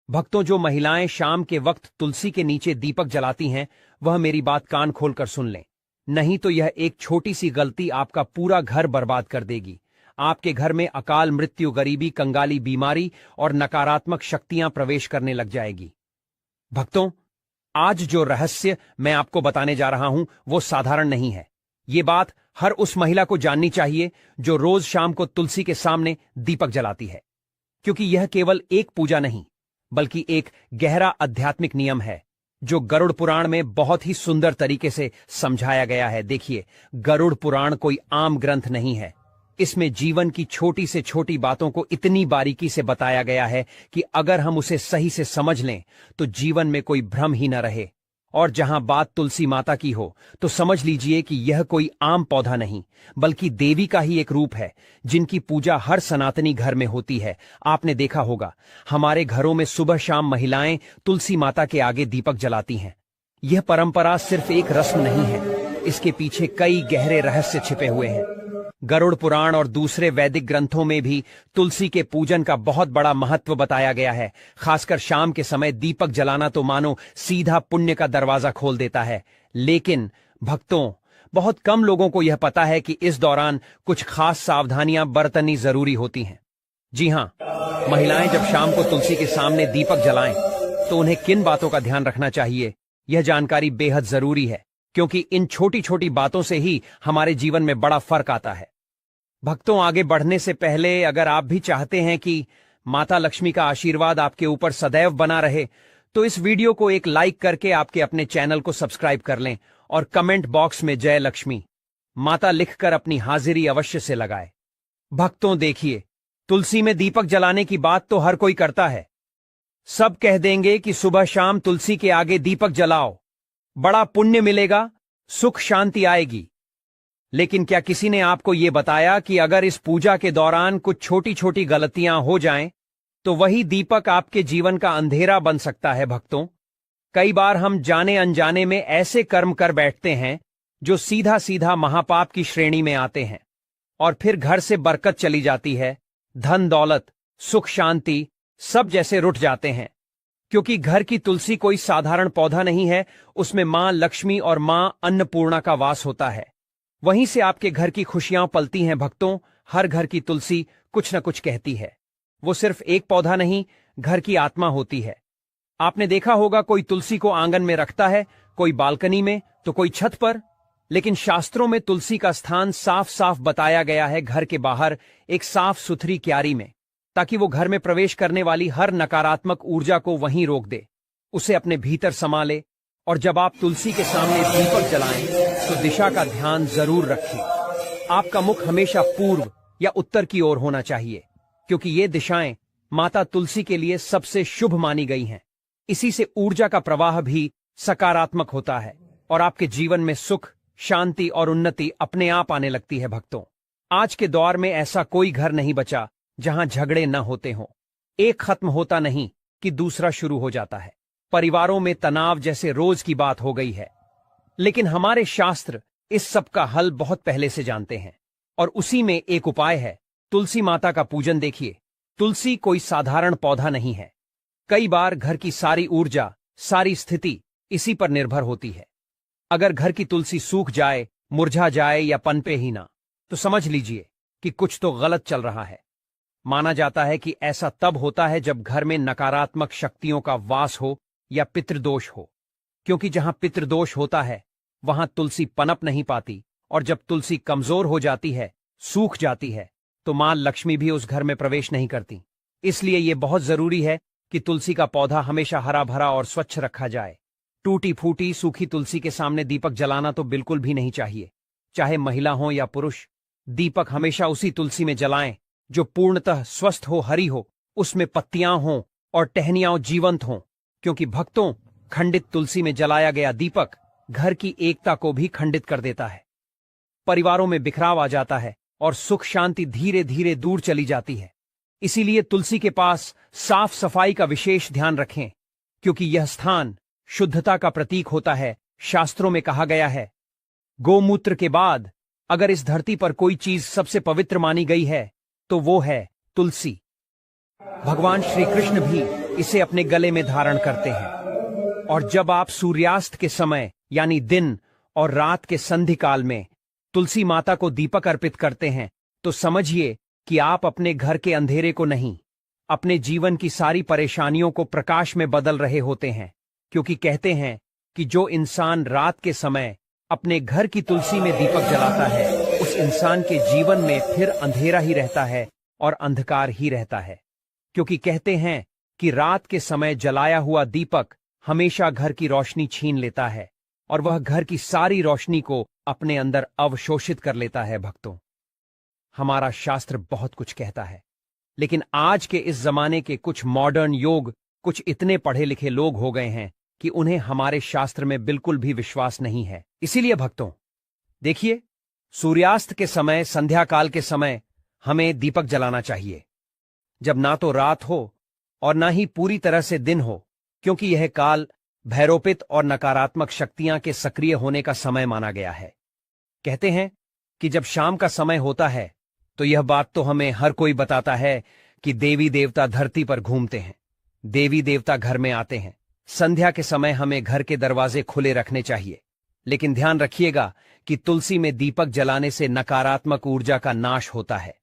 भक्तों, जो महिलाएं शाम के वक्त तुलसी के नीचे दीपक जलाती हैं, वह मेरी बात कान खोलकर सुन लें। नहीं तो यह एक छोटी सी गलती आपका पूरा घर बर्बाद कर देगी। आपके घर में अकाल मृत्यु, गरीबी, कंगाली, बीमारी और नकारात्मक शक्तियां प्रवेश करने लग जाएगी। भक्तों, आज जो रहस्य मैं आपको बताने जा रहा हूं वो साधारण नहीं है। ये बात हर उस महिला को जाननी चाहिए जो रोज शाम को तुलसी के सामने दीपक जलाती है, क्योंकि यह केवल एक पूजा नहीं बल्कि एक गहरा आध्यात्मिक नियम है जो गरुड़ पुराण में बहुत ही सुंदर तरीके से समझाया गया है। देखिए, गरुड़ पुराण कोई आम ग्रंथ नहीं है। इसमें जीवन की छोटी से छोटी बातों को इतनी बारीकी से बताया गया है कि अगर हम उसे सही से समझ लें तो जीवन में कोई भ्रम ही न रहे। और जहां बात तुलसी माता की हो तो समझ लीजिए कि यह कोई आम पौधा नहीं बल्कि देवी का ही एक रूप है, जिनकी पूजा हर सनातनी घर में होती है। आपने देखा होगा, हमारे घरों में सुबह शाम महिलाएं तुलसी माता के आगे दीपक जलाती हैं। यह परंपरा सिर्फ एक रस्म नहीं है, इसके पीछे कई गहरे रहस्य छिपे हुए हैं। गरुड़ पुराण और दूसरे वैदिक ग्रंथों में भी तुलसी के पूजन का बहुत बड़ा महत्व बताया गया है। खासकर शाम के समय दीपक जलाना तो मानो सीधा पुण्य का दरवाजा खोल देता है। लेकिन भक्तों, बहुत कम लोगों को यह पता है कि इस दौरान कुछ खास सावधानियां बरतनी जरूरी होती हैं। जी हां, महिलाएं जब शाम को तुलसी के सामने दीपक जलाएं तो उन्हें किन बातों का ध्यान रखना चाहिए, यह जानकारी बेहद जरूरी है, क्योंकि इन छोटी छोटी बातों से ही हमारे जीवन में बड़ा फर्क आता है। भक्तों, आगे बढ़ने से पहले अगर आप भी चाहते हैं कि माता लक्ष्मी का आशीर्वाद आपके ऊपर सदैव बना रहे, तो इस वीडियो को एक लाइक करके आपके अपने चैनल को सब्सक्राइब कर लें और कमेंट बॉक्स में जय लक्ष्मी माता लिखकर अपनी हाजिरी अवश्य से लगाए। भक्तों देखिए, तुलसी में दीपक जलाने की बात तो हर कोई करता है। सब कह देंगे कि सुबह शाम तुलसी के आगे दीपक जलाओ, बड़ा पुण्य मिलेगा, सुख शांति आएगी। लेकिन क्या किसी ने आपको यह बताया कि अगर इस पूजा के दौरान कुछ छोटी छोटी गलतियां हो जाएं, तो वही दीपक आपके जीवन का अंधेरा बन सकता है। भक्तों, कई बार हम जाने अनजाने में ऐसे कर्म कर बैठते हैं जो सीधा सीधा महापाप की श्रेणी में आते हैं, और फिर घर से बरकत चली जाती है, धन दौलत, सुख शांति सब जैसे रुठ जाते हैं। क्योंकि घर की तुलसी कोई साधारण पौधा नहीं है, उसमें मां लक्ष्मी और मां अन्नपूर्णा का वास होता है। वहीं से आपके घर की खुशियां पलती हैं। भक्तों, हर घर की तुलसी कुछ न कुछ कहती है। वो सिर्फ एक पौधा नहीं, घर की आत्मा होती है। आपने देखा होगा, कोई तुलसी को आंगन में रखता है, कोई बालकनी में, तो कोई छत पर। लेकिन शास्त्रों में तुलसी का स्थान साफ साफ बताया गया है, घर के बाहर एक साफ सुथरी क्यारी में, ताकि वो घर में प्रवेश करने वाली हर नकारात्मक ऊर्जा को वहीं रोक दे, उसे अपने भीतर समा ले। और जब आप तुलसी के सामने दीपक जलाएं तो दिशा का ध्यान जरूर रखें। आपका मुख हमेशा पूर्व या उत्तर की ओर होना चाहिए, क्योंकि ये दिशाएं माता तुलसी के लिए सबसे शुभ मानी गई हैं। इसी से ऊर्जा का प्रवाह भी सकारात्मक होता है और आपके जीवन में सुख, शांति और उन्नति अपने आप आने लगती है। भक्तों, आज के दौर में ऐसा कोई घर नहीं बचा जहां झगड़े न होते हों। एक खत्म होता नहीं कि दूसरा शुरू हो जाता है। परिवारों में तनाव जैसे रोज की बात हो गई है। लेकिन हमारे शास्त्र इस सब का हल बहुत पहले से जानते हैं, और उसी में एक उपाय है, तुलसी माता का पूजन। देखिए, तुलसी कोई साधारण पौधा नहीं है। कई बार घर की सारी ऊर्जा, सारी स्थिति इसी पर निर्भर होती है। अगर घर की तुलसी सूख जाए, मुरझा जाए या पनपे ही ना, तो समझ लीजिए कि कुछ तो गलत चल रहा है। माना जाता है कि ऐसा तब होता है जब घर में नकारात्मक शक्तियों का वास हो या पितृदोष हो, क्योंकि जहां पितृदोष होता है वहां तुलसी पनप नहीं पाती, और जब तुलसी कमजोर हो जाती है, सूख जाती है, तो मां लक्ष्मी भी उस घर में प्रवेश नहीं करती। इसलिए यह बहुत जरूरी है कि तुलसी का पौधा हमेशा हरा भरा और स्वच्छ रखा जाए। टूटी फूटी सूखी तुलसी के सामने दीपक जलाना तो बिल्कुल भी नहीं चाहिए। चाहे महिला हो या पुरुष, दीपक हमेशा उसी तुलसी में जलाएं जो पूर्णतः स्वस्थ हो, हरी हो, उसमें पत्तियां हों और टहनियां जीवंत हों। क्योंकि भक्तों, खंडित तुलसी में जलाया गया दीपक घर की एकता को भी खंडित कर देता है। परिवारों में बिखराव आ जाता है और सुख शांति धीरे धीरे दूर चली जाती है। इसीलिए तुलसी के पास साफ सफाई का विशेष ध्यान रखें, क्योंकि यह स्थान शुद्धता का प्रतीक होता है। शास्त्रों में कहा गया है, गोमूत्र के बाद अगर इस धरती पर कोई चीज सबसे पवित्र मानी गई है तो वो है तुलसी। भगवान श्री कृष्ण भी इसे अपने गले में धारण करते हैं। और जब आप सूर्यास्त के समय यानी दिन और रात के संधि काल में तुलसी माता को दीपक अर्पित करते हैं, तो समझिए कि आप अपने घर के अंधेरे को नहीं, अपने जीवन की सारी परेशानियों को प्रकाश में बदल रहे होते हैं। क्योंकि कहते हैं कि जो इंसान रात के समय अपने घर की तुलसी में दीपक जलाता है, उस इंसान के जीवन में फिर अंधेरा ही रहता है और अंधकार ही रहता है। क्योंकि कहते हैं कि रात के समय जलाया हुआ दीपक हमेशा घर की रोशनी छीन लेता है और वह घर की सारी रोशनी को अपने अंदर अवशोषित कर लेता है। भक्तों, हमारा शास्त्र बहुत कुछ कहता है, लेकिन आज के इस जमाने के कुछ मॉडर्न योग कुछ इतने पढ़े लिखे लोग हो गए हैं कि उन्हें हमारे शास्त्र में बिल्कुल भी विश्वास नहीं है। इसीलिए भक्तों, देखिए, सूर्यास्त के समय, संध्या काल के समय हमें दीपक जलाना चाहिए, जब ना तो रात हो और ना ही पूरी तरह से दिन हो, क्योंकि यह काल भैरोपित और नकारात्मक शक्तियां के सक्रिय होने का समय माना गया है। कहते हैं कि जब शाम का समय होता है तो यह बात तो हमें हर कोई बताता है कि देवी देवता धरती पर घूमते हैं, देवी देवता घर में आते हैं। संध्या के समय हमें घर के दरवाजे खुले रखने चाहिए, लेकिन ध्यान रखिएगा कि तुलसी में दीपक जलाने से नकारात्मक ऊर्जा का नाश होता है।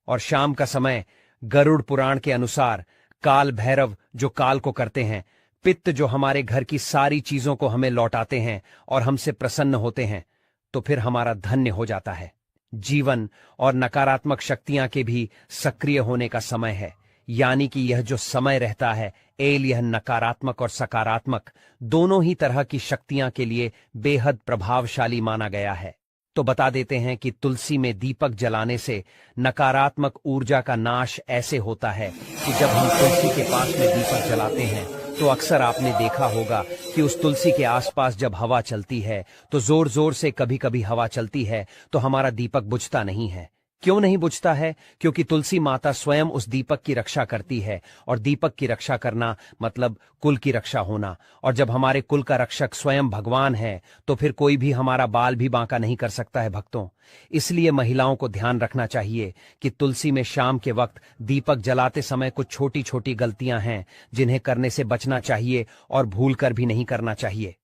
और शाम का समय गरुड़ पुराण के अनुसार काल भैरव जो काल को करते हैं, पित्त जो हमारे घर की सारी चीजों को हमें लौटाते हैं और हमसे प्रसन्न होते हैं, तो फिर हमारा धन्य हो जाता है। जीवन और नकारात्मक शक्तियां के भी सक्रिय होने का समय है, यानी कि यह जो समय रहता है यह नकारात्मक और सकारात्मक दोनों ही तरह की शक्तियां के लिए बेहद प्रभावशाली माना गया है। तो बता देते हैं कि तुलसी में दीपक जलाने से नकारात्मक ऊर्जा का नाश ऐसे होता है कि जब हम तुलसी के पास में दीपक जलाते हैं तो अक्सर आपने देखा होगा कि उस तुलसी के आसपास जब हवा चलती है तो जोर जोर से कभी कभी हवा चलती है तो हमारा दीपक बुझता नहीं है। क्यों नहीं बुझता है? क्योंकि तुलसी माता स्वयं उस दीपक की रक्षा करती है, और दीपक की रक्षा करना मतलब कुल की रक्षा होना। और जब हमारे कुल का रक्षक स्वयं भगवान है तो फिर कोई भी हमारा बाल भी बांका नहीं कर सकता है। भक्तों, इसलिए महिलाओं को ध्यान रखना चाहिए कि तुलसी में शाम के वक्त दीपक जलाते समय कुछ छोटी छोटी गलतियां हैं जिन्हें करने से बचना चाहिए और भूल कर भी नहीं करना चाहिए।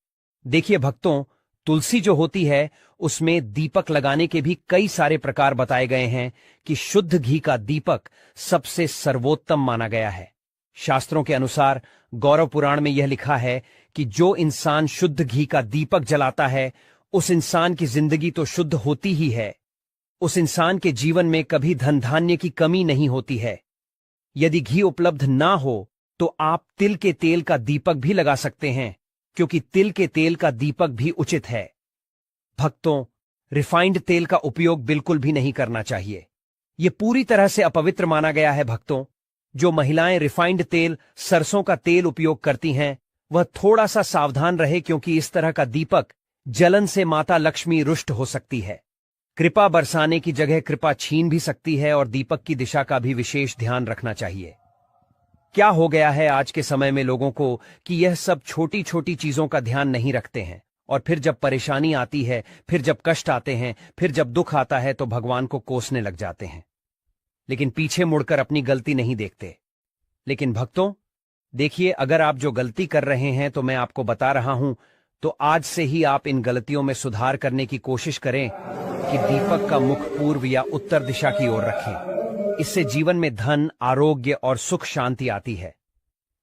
देखिए भक्तों, तुलसी जो होती है उसमें दीपक लगाने के भी कई सारे प्रकार बताए गए हैं कि शुद्ध घी का दीपक सबसे सर्वोत्तम माना गया है। शास्त्रों के अनुसार गौरव पुराण में यह लिखा है कि जो इंसान शुद्ध घी का दीपक जलाता है उस इंसान की जिंदगी तो शुद्ध होती ही है, उस इंसान के जीवन में कभी धन धान्य की कमी नहीं होती है। यदि घी उपलब्ध ना हो तो आप तिल के तेल का दीपक भी लगा सकते हैं, क्योंकि तिल के तेल का दीपक भी उचित है। भक्तों, रिफाइंड तेल का उपयोग बिल्कुल भी नहीं करना चाहिए, यह पूरी तरह से अपवित्र माना गया है। भक्तों, जो महिलाएं रिफाइंड तेल, सरसों का तेल उपयोग करती हैं वह थोड़ा सा सावधान रहे, क्योंकि इस तरह का दीपक जलन से माता लक्ष्मी रुष्ट हो सकती है, कृपा बरसाने की जगह कृपा छीन भी सकती है, और दीपक की दिशा का भी विशेष ध्यान रखना चाहिए। क्या हो गया है आज के समय में लोगों को कि यह सब छोटी छोटी चीजों का ध्यान नहीं रखते हैं, और फिर जब परेशानी आती है, फिर जब कष्ट आते हैं, फिर जब दुख आता है तो भगवान को कोसने लग जाते हैं, लेकिन पीछे मुड़कर अपनी गलती नहीं देखते। लेकिन भक्तों देखिए, अगर आप जो गलती कर रहे हैं तो मैं आपको बता रहा हूं, तो आज से ही आप इन गलतियों में सुधार करने की कोशिश करें कि दीपक का मुख पूर्व या उत्तर दिशा की ओर रखें। इससे जीवन में धन, आरोग्य और सुख शांति आती है।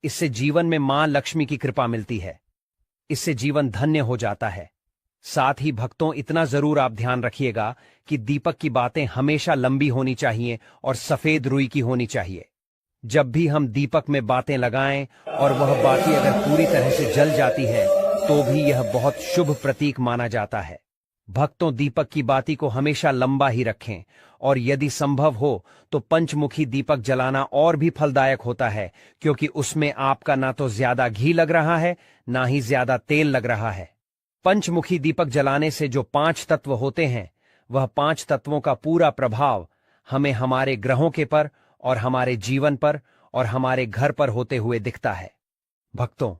इससे जीवन में मां लक्ष्मी की कृपा मिलती है। इससे जीवन धन्य हो जाता है। साथ ही भक्तों, इतना जरूर आप ध्यान रखिएगा कि दीपक की बातें हमेशा लंबी होनी चाहिए और सफेद रुई की होनी चाहिए। जब भी हम दीपक में बातें लगाएं और वह बाती अगर पूरी तरह से जल जाती है तो भी यह बहुत शुभ प्रतीक माना जाता है। भक्तों, दीपक की बाती को हमेशा लंबा ही रखें, और यदि संभव हो तो पंचमुखी दीपक जलाना और भी फलदायक होता है, क्योंकि उसमें आपका ना तो ज्यादा घी लग रहा है ना ही ज्यादा तेल लग रहा है। पंचमुखी दीपक जलाने से जो 5 तत्व होते हैं, वह 5 तत्वों का पूरा प्रभाव हमें हमारे ग्रहों के पर और हमारे जीवन पर और हमारे घर पर होते हुए दिखता है। भक्तों,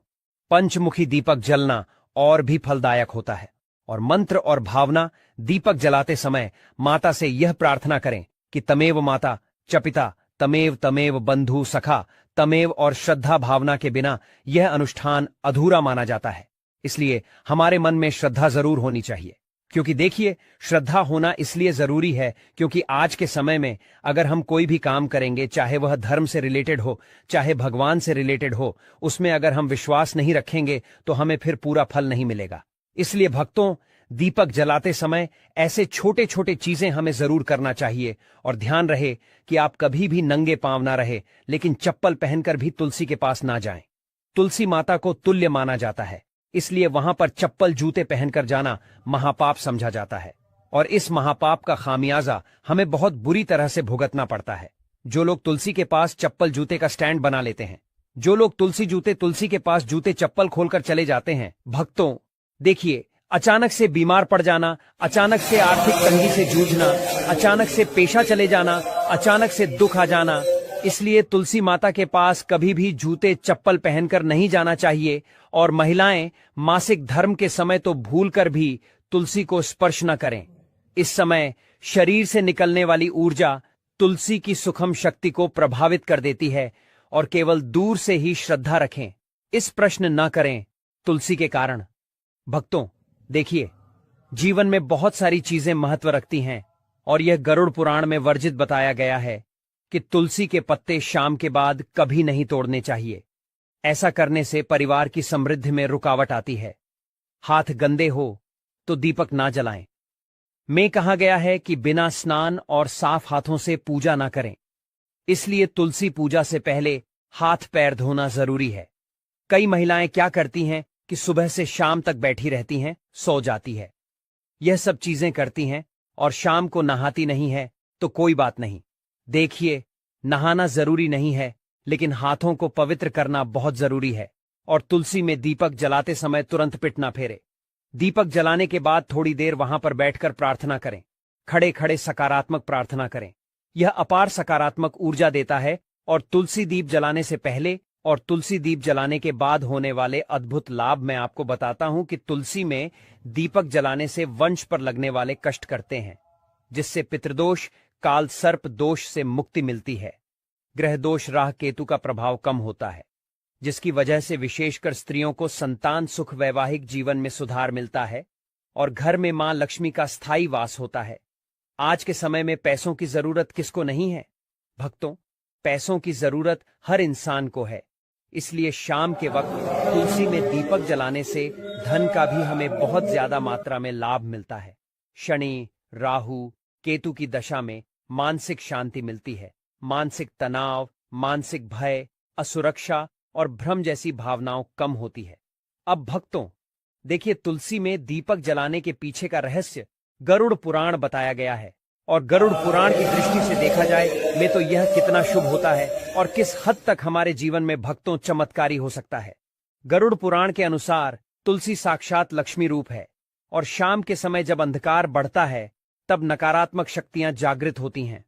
पंचमुखी दीपक जलना और भी फलदायक होता है, और मंत्र और भावना दीपक जलाते समय माता से यह प्रार्थना करें कि तमेव माता च पिता तमेव तमेव बंधु सखा तमेव और श्रद्धा भावना के बिना यह अनुष्ठान अधूरा माना जाता है। इसलिए हमारे मन में श्रद्धा जरूर होनी चाहिए, क्योंकि देखिए, श्रद्धा होना इसलिए जरूरी है क्योंकि आज के समय में अगर हम कोई भी काम करेंगे, चाहे वह धर्म से रिलेटेड हो, चाहे भगवान से रिलेटेड हो, उसमें अगर हम विश्वास नहीं रखेंगे तो हमें फिर पूरा फल नहीं मिलेगा। इसलिए भक्तों, दीपक जलाते समय ऐसे छोटे छोटे चीजें हमें जरूर करना चाहिए। और ध्यान रहे कि आप कभी भी नंगे पांव ना रहे, लेकिन चप्पल पहनकर भी तुलसी के पास ना जाएं। तुलसी माता को तुल्य माना जाता है, इसलिए वहां पर चप्पल जूते पहनकर जाना महापाप समझा जाता है। और इस महापाप का खामियाजा हमें बहुत बुरी तरह से भुगतना पड़ता है। जो लोग तुलसी के पास चप्पल जूते का स्टैंड बना लेते हैं, जो लोग तुलसी के पास जूते चप्पल खोलकर चले जाते हैं, भक्तों देखिए, अचानक से बीमार पड़ जाना, अचानक से आर्थिक तंगी से जूझना, अचानक से पेशा चले जाना, अचानक से दुख आ जाना। इसलिए तुलसी माता के पास कभी भी जूते चप्पल पहनकर नहीं जाना चाहिए। और महिलाएं मासिक धर्म के समय तो भूलकर भी तुलसी को स्पर्श न करें। इस समय शरीर से निकलने वाली ऊर्जा तुलसी की सुखम शक्ति को प्रभावित कर देती है। और केवल दूर से ही श्रद्धा रखें, इस प्रश्न न करें तुलसी के कारण। भक्तों देखिए, जीवन में बहुत सारी चीजें महत्व रखती हैं, और यह गरुड़ पुराण में वर्जित बताया गया है कि तुलसी के पत्ते शाम के बाद कभी नहीं तोड़ने चाहिए। ऐसा करने से परिवार की समृद्धि में रुकावट आती है। हाथ गंदे हो तो दीपक ना जलाएं। में कहा गया है कि बिना स्नान और साफ हाथों से पूजा ना करें। इसलिए तुलसी पूजा से पहले हाथ पैर धोना जरूरी है। कई महिलाएं क्या करती हैं कि सुबह से शाम तक बैठी रहती हैं, सो जाती है, यह सब चीजें करती हैं और शाम को नहाती नहीं है। तो कोई बात नहीं, देखिए, नहाना जरूरी नहीं है, लेकिन हाथों को पवित्र करना बहुत जरूरी है। और तुलसी में दीपक जलाते समय तुरंत पिट ना फेरे। दीपक जलाने के बाद थोड़ी देर वहां पर बैठकर प्रार्थना करें। खड़े खड़े सकारात्मक प्रार्थना करें, यह अपार सकारात्मक ऊर्जा देता है। और तुलसी दीप जलाने से पहले और तुलसी दीप जलाने के बाद होने वाले अद्भुत लाभ मैं आपको बताता हूं कि तुलसी में दीपक जलाने से वंश पर लगने वाले कष्ट करते हैं, जिससे पितृदोष, काल सर्प दोष से मुक्ति मिलती है। ग्रह दोष, राह केतु का प्रभाव कम होता है, जिसकी वजह से विशेषकर स्त्रियों को संतान सुख, वैवाहिक जीवन में सुधार मिलता है और घर में मां लक्ष्मी का स्थायी वास होता है। आज के समय में पैसों की जरूरत किसको नहीं है भक्तों? पैसों की जरूरत हर इंसान को है। इसलिए शाम के वक्त तुलसी में दीपक जलाने से धन का भी हमें बहुत ज्यादा मात्रा में लाभ मिलता है। शनि, राहु, केतु की दशा में मानसिक शांति मिलती है। मानसिक तनाव, मानसिक भय, असुरक्षा और भ्रम जैसी भावनाओं कम होती है। अब भक्तों देखिए, तुलसी में दीपक जलाने के पीछे का रहस्य गरुड़ पुराण बताया गया है। और गरुड़ पुराण की दृष्टि से देखा जाए में तो यह कितना शुभ होता है और किस हद तक हमारे जीवन में भक्तों चमत्कारी हो सकता है। गरुड़ पुराण के अनुसार तुलसी साक्षात लक्ष्मी रूप है और शाम के समय जब अंधकार बढ़ता है तब नकारात्मक शक्तियां जागृत होती हैं।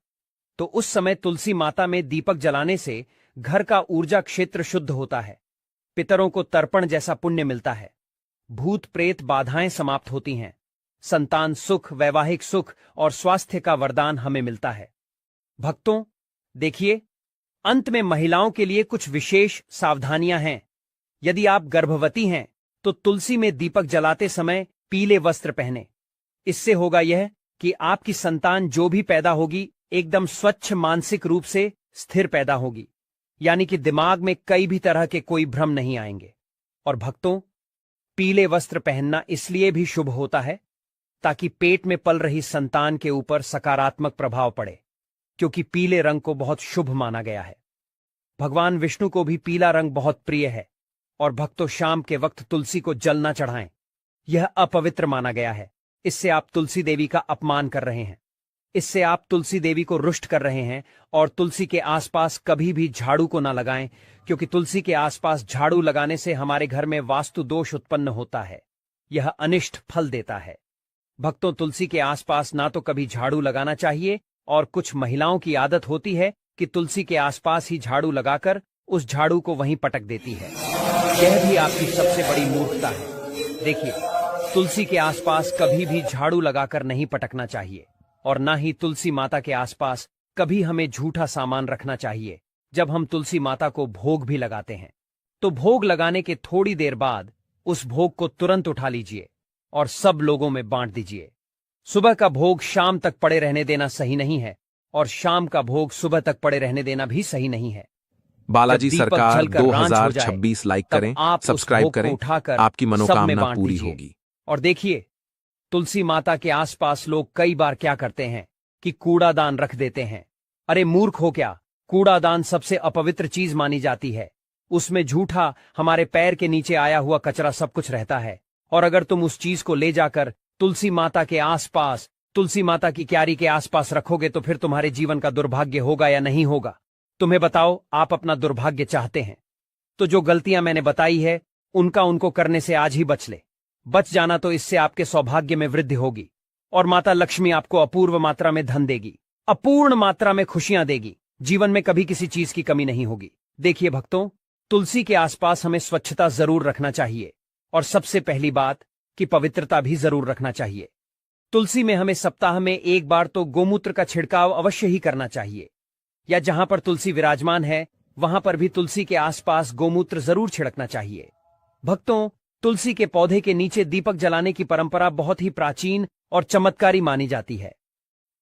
तो उस समय तुलसी माता में दीपक जलाने से घर का ऊर्जा क्षेत्र शुद्ध होता है, पितरों को तर्पण जैसा पुण्य मिलता है, भूत प्रेत बाधाएं समाप्त होती हैं, संतान सुख, वैवाहिक सुख और स्वास्थ्य का वरदान हमें मिलता है। भक्तों देखिए, अंत में महिलाओं के लिए कुछ विशेष सावधानियां हैं। यदि आप गर्भवती हैं तो तुलसी में दीपक जलाते समय पीले वस्त्र पहने। इससे होगा यह कि आपकी संतान जो भी पैदा होगी एकदम स्वच्छ, मानसिक रूप से स्थिर पैदा होगी, यानी कि दिमाग में कई भी तरह के कोई भ्रम नहीं आएंगे। और भक्तों, पीले वस्त्र पहनना इसलिए भी शुभ होता है ताकि पेट में पल रही संतान के ऊपर सकारात्मक प्रभाव पड़े, क्योंकि पीले रंग को बहुत शुभ माना गया है। भगवान विष्णु को भी पीला रंग बहुत प्रिय है। और भक्तों, शाम के वक्त तुलसी को जल न चढ़ाएं, यह अपवित्र माना गया है। इससे आप तुलसी देवी का अपमान कर रहे हैं, इससे आप तुलसी देवी को रुष्ट कर रहे हैं। और तुलसी के आसपास कभी भी झाड़ू को न लगाएं, क्योंकि तुलसी के आसपास झाड़ू लगाने से हमारे घर में वास्तु दोष उत्पन्न होता है, यह अनिष्ट फल देता है। भक्तों, तुलसी के आसपास ना तो कभी झाड़ू लगाना चाहिए, और कुछ महिलाओं की आदत होती है कि तुलसी के आसपास ही झाड़ू लगाकर उस झाड़ू को वहीं पटक देती है। यह भी आपकी सबसे बड़ी मूर्खता है। देखिए, तुलसी के आसपास कभी भी झाड़ू लगाकर नहीं पटकना चाहिए, और ना ही तुलसी माता के आसपास कभी हमें झूठा सामान रखना चाहिए। जब हम तुलसी माता को भोग भी लगाते हैं तो भोग लगाने के थोड़ी देर बाद उस भोग को तुरंत उठा लीजिए और सब लोगों में बांट दीजिए। सुबह का भोग शाम तक पड़े रहने देना सही नहीं है और शाम का भोग सुबह तक पड़े रहने देना भी सही नहीं है। बालाजी जब दीपक सरकार जलकर रांझ हो जाए, 2026 लाइक तब करें, आप उस सब्सक्राइब भोग को करें, उठाकर आपकी सब में मनोकामना बांट पूरी दीजिए। होगी। और देखिए, तुलसी माता के आसपास लोग कई बार क्या करते हैं कि कूड़ादान रख देते हैं। अरे मूर्ख हो क्या, कूड़ादान सबसे अपवित्र चीज मानी जाती है। उसमें झूठा हमारे पैर के नीचे आया हुआ कचरा सब कुछ रहता है। और अगर तुम उस चीज को ले जाकर तुलसी माता के आसपास, तुलसी माता की क्यारी के आसपास रखोगे तो फिर तुम्हारे जीवन का दुर्भाग्य होगा या नहीं होगा? तुम्हें बताओ, आप अपना दुर्भाग्य चाहते हैं तो जो गलतियां मैंने बताई है उनको करने से आज ही बच ले। बच जाना तो इससे आपके सौभाग्य में वृद्धि होगी और माता लक्ष्मी आपको अपूर्व मात्रा में धन देगी, अपूर्ण मात्रा में खुशियां देगी। जीवन में कभी किसी चीज की कमी नहीं होगी। देखिए भक्तों, तुलसी के आसपास हमें स्वच्छता जरूर रखना चाहिए और सबसे पहली बात कि पवित्रता भी जरूर रखना चाहिए। तुलसी में हमें सप्ताह में एक बार तो गोमूत्र का छिड़काव अवश्य ही करना चाहिए, या जहां पर तुलसी विराजमान है वहां पर भी तुलसी के आसपास गोमूत्र जरूर छिड़कना चाहिए। भक्तों, तुलसी के पौधे के नीचे दीपक जलाने की परंपरा बहुत ही प्राचीन और चमत्कारी मानी जाती है।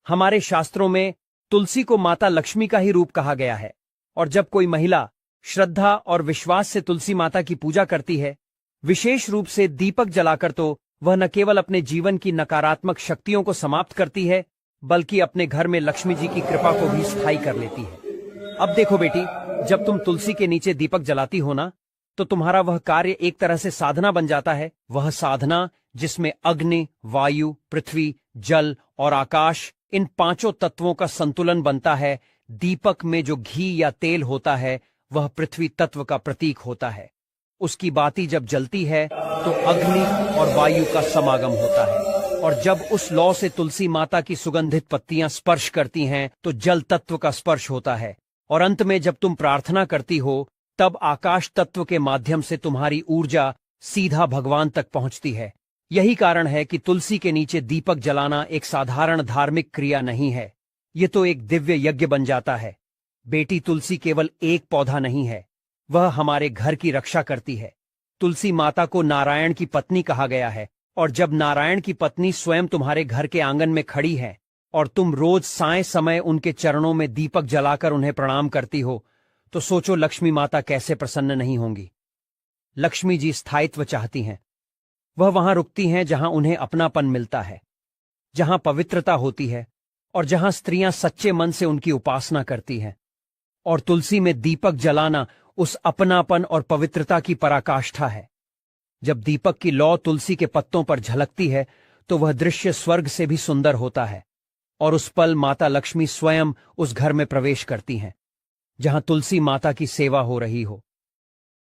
हमारे शास्त्रों में तुलसी को माता लक्ष्मी का ही रूप कहा गया है और जब कोई महिला श्रद्धा और विश्वास से तुलसी माता की पूजा करती है, विशेष रूप से दीपक जलाकर, तो वह न केवल अपने जीवन की नकारात्मक शक्तियों को समाप्त करती है बल्कि अपने घर में लक्ष्मी जी की कृपा को भी स्थायी कर लेती है। अब देखो बेटी, जब तुम तुलसी के नीचे दीपक जलाती हो ना, तो तुम्हारा वह कार्य एक तरह से साधना बन जाता है। वह साधना जिसमें अग्नि, वायु, पृथ्वी, जल और आकाश, इन पांचों तत्वों का संतुलन बनता है। दीपक में जो घी या तेल होता है वह पृथ्वी तत्व का प्रतीक होता है। उसकी बाती जब जलती है तो अग्नि और वायु का समागम होता है और जब उस लौ से तुलसी माता की सुगंधित पत्तियां स्पर्श करती हैं तो जल तत्व का स्पर्श होता है। और अंत में जब तुम प्रार्थना करती हो तब आकाश तत्व के माध्यम से तुम्हारी ऊर्जा सीधा भगवान तक पहुंचती है। यही कारण है कि तुलसी के नीचे दीपक जलाना एक साधारण धार्मिक क्रिया नहीं है, ये तो एक दिव्य यज्ञ बन जाता है। बेटी, तुलसी केवल एक पौधा नहीं है, वह हमारे घर की रक्षा करती है। तुलसी माता को नारायण की पत्नी कहा गया है और जब नारायण की पत्नी स्वयं तुम्हारे घर के आंगन में खड़ी है और तुम रोज साय समय उनके चरणों में दीपक जलाकर उन्हें प्रणाम करती हो, तो सोचो लक्ष्मी माता कैसे प्रसन्न नहीं होंगी। लक्ष्मी जी स्थायित्व चाहती हैं। वह वहां रुकती हैं जहां उन्हें अपनापन मिलता है, जहां पवित्रता होती है और जहां स्त्रियां सच्चे मन से उनकी उपासना करती हैं। और तुलसी में दीपक जलाना उस अपनापन और पवित्रता की पराकाष्ठा है। जब दीपक की लौ तुलसी के पत्तों पर झलकती है तो वह दृश्य स्वर्ग से भी सुंदर होता है और उस पल माता लक्ष्मी स्वयं उस घर में प्रवेश करती हैं जहां तुलसी माता की सेवा हो रही हो।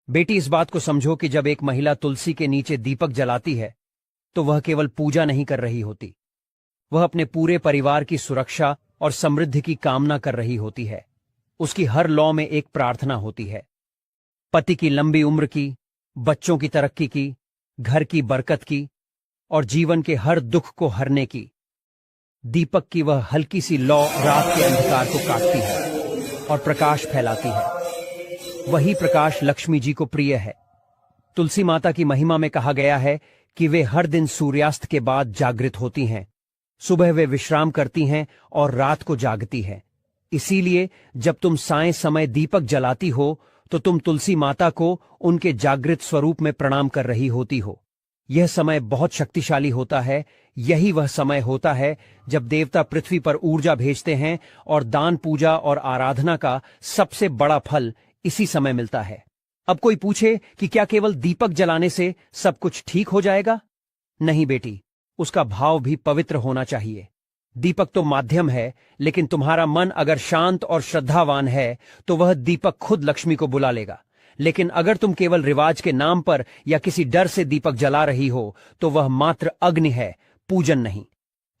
बेटी, इस बात को समझो कि जब एक महिला तुलसी के नीचे दीपक जलाती है तो वह केवल पूजा नहीं कर रही होती, वह अपने पूरे परिवार की सुरक्षा और समृद्धि की कामना कर रही होती है। उसकी हर लौ में एक प्रार्थना होती है, पति की लंबी उम्र की, बच्चों की तरक्की की, घर की बरकत की और जीवन के हर दुख को हरने की। दीपक की वह हल्की सी लौ रात के अंधकार को काटती है और प्रकाश फैलाती है। वही प्रकाश लक्ष्मी जी को प्रिय है। तुलसी माता की महिमा में कहा गया है कि वे हर दिन सूर्यास्त के बाद जागृत होती हैं। सुबह वे विश्राम करती हैं और रात को जागती हैं। इसीलिए जब तुम साय समय दीपक जलाती हो तो तुम तुलसी माता को उनके जागृत स्वरूप में प्रणाम कर रही होती हो। यह समय बहुत शक्तिशाली होता है। यही वह समय होता है जब देवता पृथ्वी पर ऊर्जा भेजते हैं और दान, पूजा और आराधना का सबसे बड़ा फल इसी समय मिलता है। अब कोई पूछे कि क्या केवल दीपक जलाने से सब कुछ ठीक हो जाएगा? नहीं बेटी, उसका भाव भी पवित्र होना चाहिए। दीपक तो माध्यम है, लेकिन तुम्हारा मन अगर शांत और श्रद्धावान है तो वह दीपक खुद लक्ष्मी को बुला लेगा। लेकिन अगर तुम केवल रिवाज के नाम पर या किसी डर से दीपक जला रही हो तो वह मात्र अग्नि है, पूजन नहीं।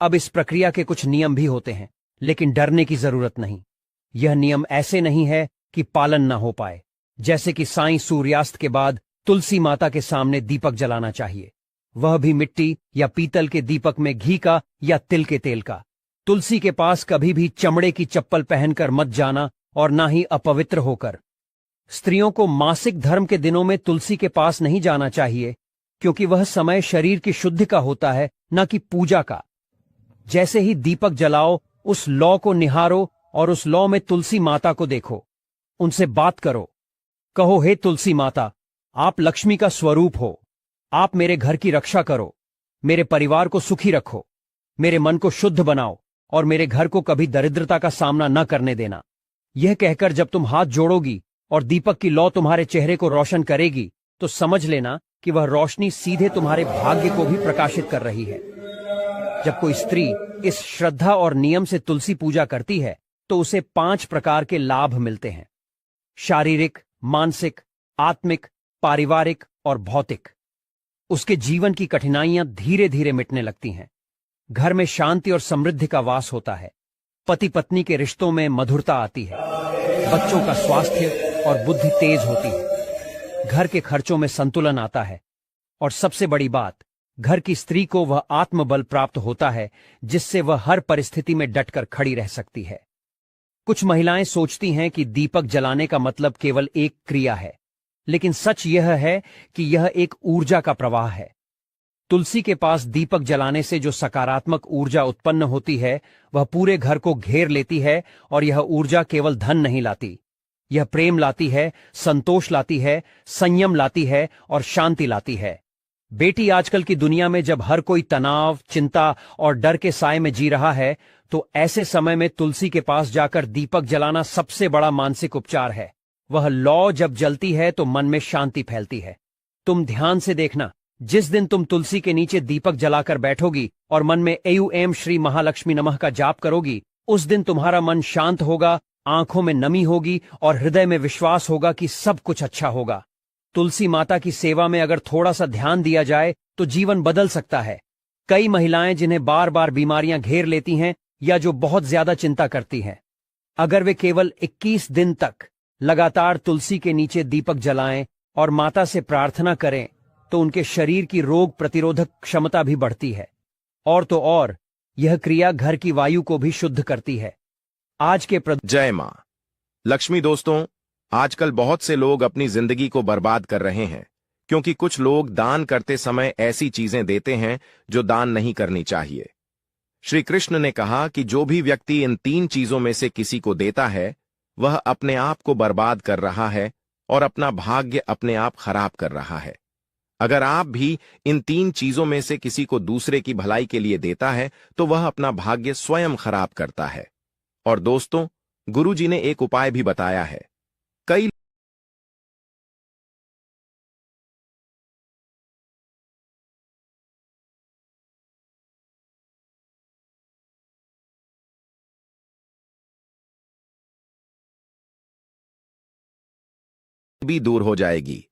अब इस प्रक्रिया के कुछ नियम भी होते हैं, लेकिन डरने की जरूरत नहीं। यह नियम ऐसे नहीं है कि पालन न हो पाए। जैसे कि साईं सूर्यास्त के बाद तुलसी माता के सामने दीपक जलाना चाहिए, वह भी मिट्टी या पीतल के दीपक में घी का या तिल के तेल का। तुलसी के पास कभी भी चमड़े की चप्पल पहनकर मत जाना और ना ही अपवित्र होकर। स्त्रियों को मासिक धर्म के दिनों में तुलसी के पास नहीं जाना चाहिए, क्योंकि वह समय शरीर की शुद्धि का होता है, न कि पूजा का। जैसे ही दीपक जलाओ, उस लौ को निहारो और उस लौ में तुलसी माता को देखो। उनसे बात करो। कहो, हे तुलसी माता, आप लक्ष्मी का स्वरूप हो। आप मेरे घर की रक्षा करो, मेरे परिवार को सुखी रखो, मेरे मन को शुद्ध बनाओ और मेरे घर को कभी दरिद्रता का सामना न करने देना। यह कहकर जब तुम हाथ जोड़ोगी और दीपक की लौ तुम्हारे चेहरे को रोशन करेगी, तो समझ लेना कि वह रोशनी सीधे तुम्हारे भाग्य को भी प्रकाशित कर रही है। जब कोई स्त्री इस श्रद्धा और नियम से तुलसी पूजा करती है, तो उसे 5 प्रकार के लाभ मिलते हैं: शारीरिक, मानसिक, आत्मिक, पारिवारिक और भौतिक। उसके जीवन की कठिनाइयां धीरे धीरे मिटने लगती हैं। घर में शांति और समृद्धि का वास होता है। पति पत्नी के रिश्तों में मधुरता आती है। बच्चों का स्वास्थ्य और बुद्धि तेज होती है। घर के खर्चों में संतुलन आता है। और सबसे बड़ी बात, घर की स्त्री को वह आत्मबल प्राप्त होता है जिससे वह हर परिस्थिति में डटकर खड़ी रह सकती है। कुछ महिलाएं सोचती हैं कि दीपक जलाने का मतलब केवल एक क्रिया है, लेकिन सच यह है कि यह एक ऊर्जा का प्रवाह है। तुलसी के पास दीपक जलाने से जो सकारात्मक ऊर्जा उत्पन्न होती है, वह पूरे घर को घेर लेती है। और यह ऊर्जा केवल धन नहीं लाती, यह प्रेम लाती है, संतोष लाती है, संयम लाती है और शांति लाती है। बेटी, आजकल की दुनिया में जब हर कोई तनाव, चिंता और डर के साए में जी रहा है, तो ऐसे समय में तुलसी के पास जाकर दीपक जलाना सबसे बड़ा मानसिक उपचार है। वह लौ जब जलती है तो मन में शांति फैलती है। तुम ध्यान से देखना, जिस दिन तुम तुलसी के नीचे दीपक जलाकर बैठोगी और मन में एयू श्री महालक्ष्मी नमः का जाप करोगी, उस दिन तुम्हारा मन शांत होगा, आंखों में नमी होगी और हृदय में विश्वास होगा कि सब कुछ अच्छा होगा। तुलसी माता की सेवा में अगर थोड़ा सा ध्यान दिया जाए तो जीवन बदल सकता है। कई महिलाएं जिन्हें बार बार बीमारियां घेर लेती हैं या जो बहुत ज्यादा चिंता करती हैं, अगर वे केवल 21 दिन तक लगातार तुलसी के नीचे दीपक जलाएं और माता से प्रार्थना करें, तो उनके शरीर की रोग प्रतिरोधक क्षमता भी बढ़ती है। और तो और, यह क्रिया घर की वायु को भी शुद्ध करती है। आज के जय मां लक्ष्मी। दोस्तों, आजकल बहुत से लोग अपनी जिंदगी को बर्बाद कर रहे हैं, क्योंकि कुछ लोग दान करते समय ऐसी चीजें देते हैं जो दान नहीं करनी चाहिए। श्री कृष्ण ने कहा कि जो भी व्यक्ति इन 3 चीजों में से किसी को देता है, वह अपने आप को बर्बाद कर रहा है और अपना भाग्य अपने आप खराब कर रहा है। अगर आप भी इन 3 चीजों में से किसी को दूसरे की भलाई के लिए देता है, तो वह अपना भाग्य स्वयं खराब करता है। और दोस्तों, गुरुजी ने एक उपाय भी बताया है। कई भी दूर हो जाएगी।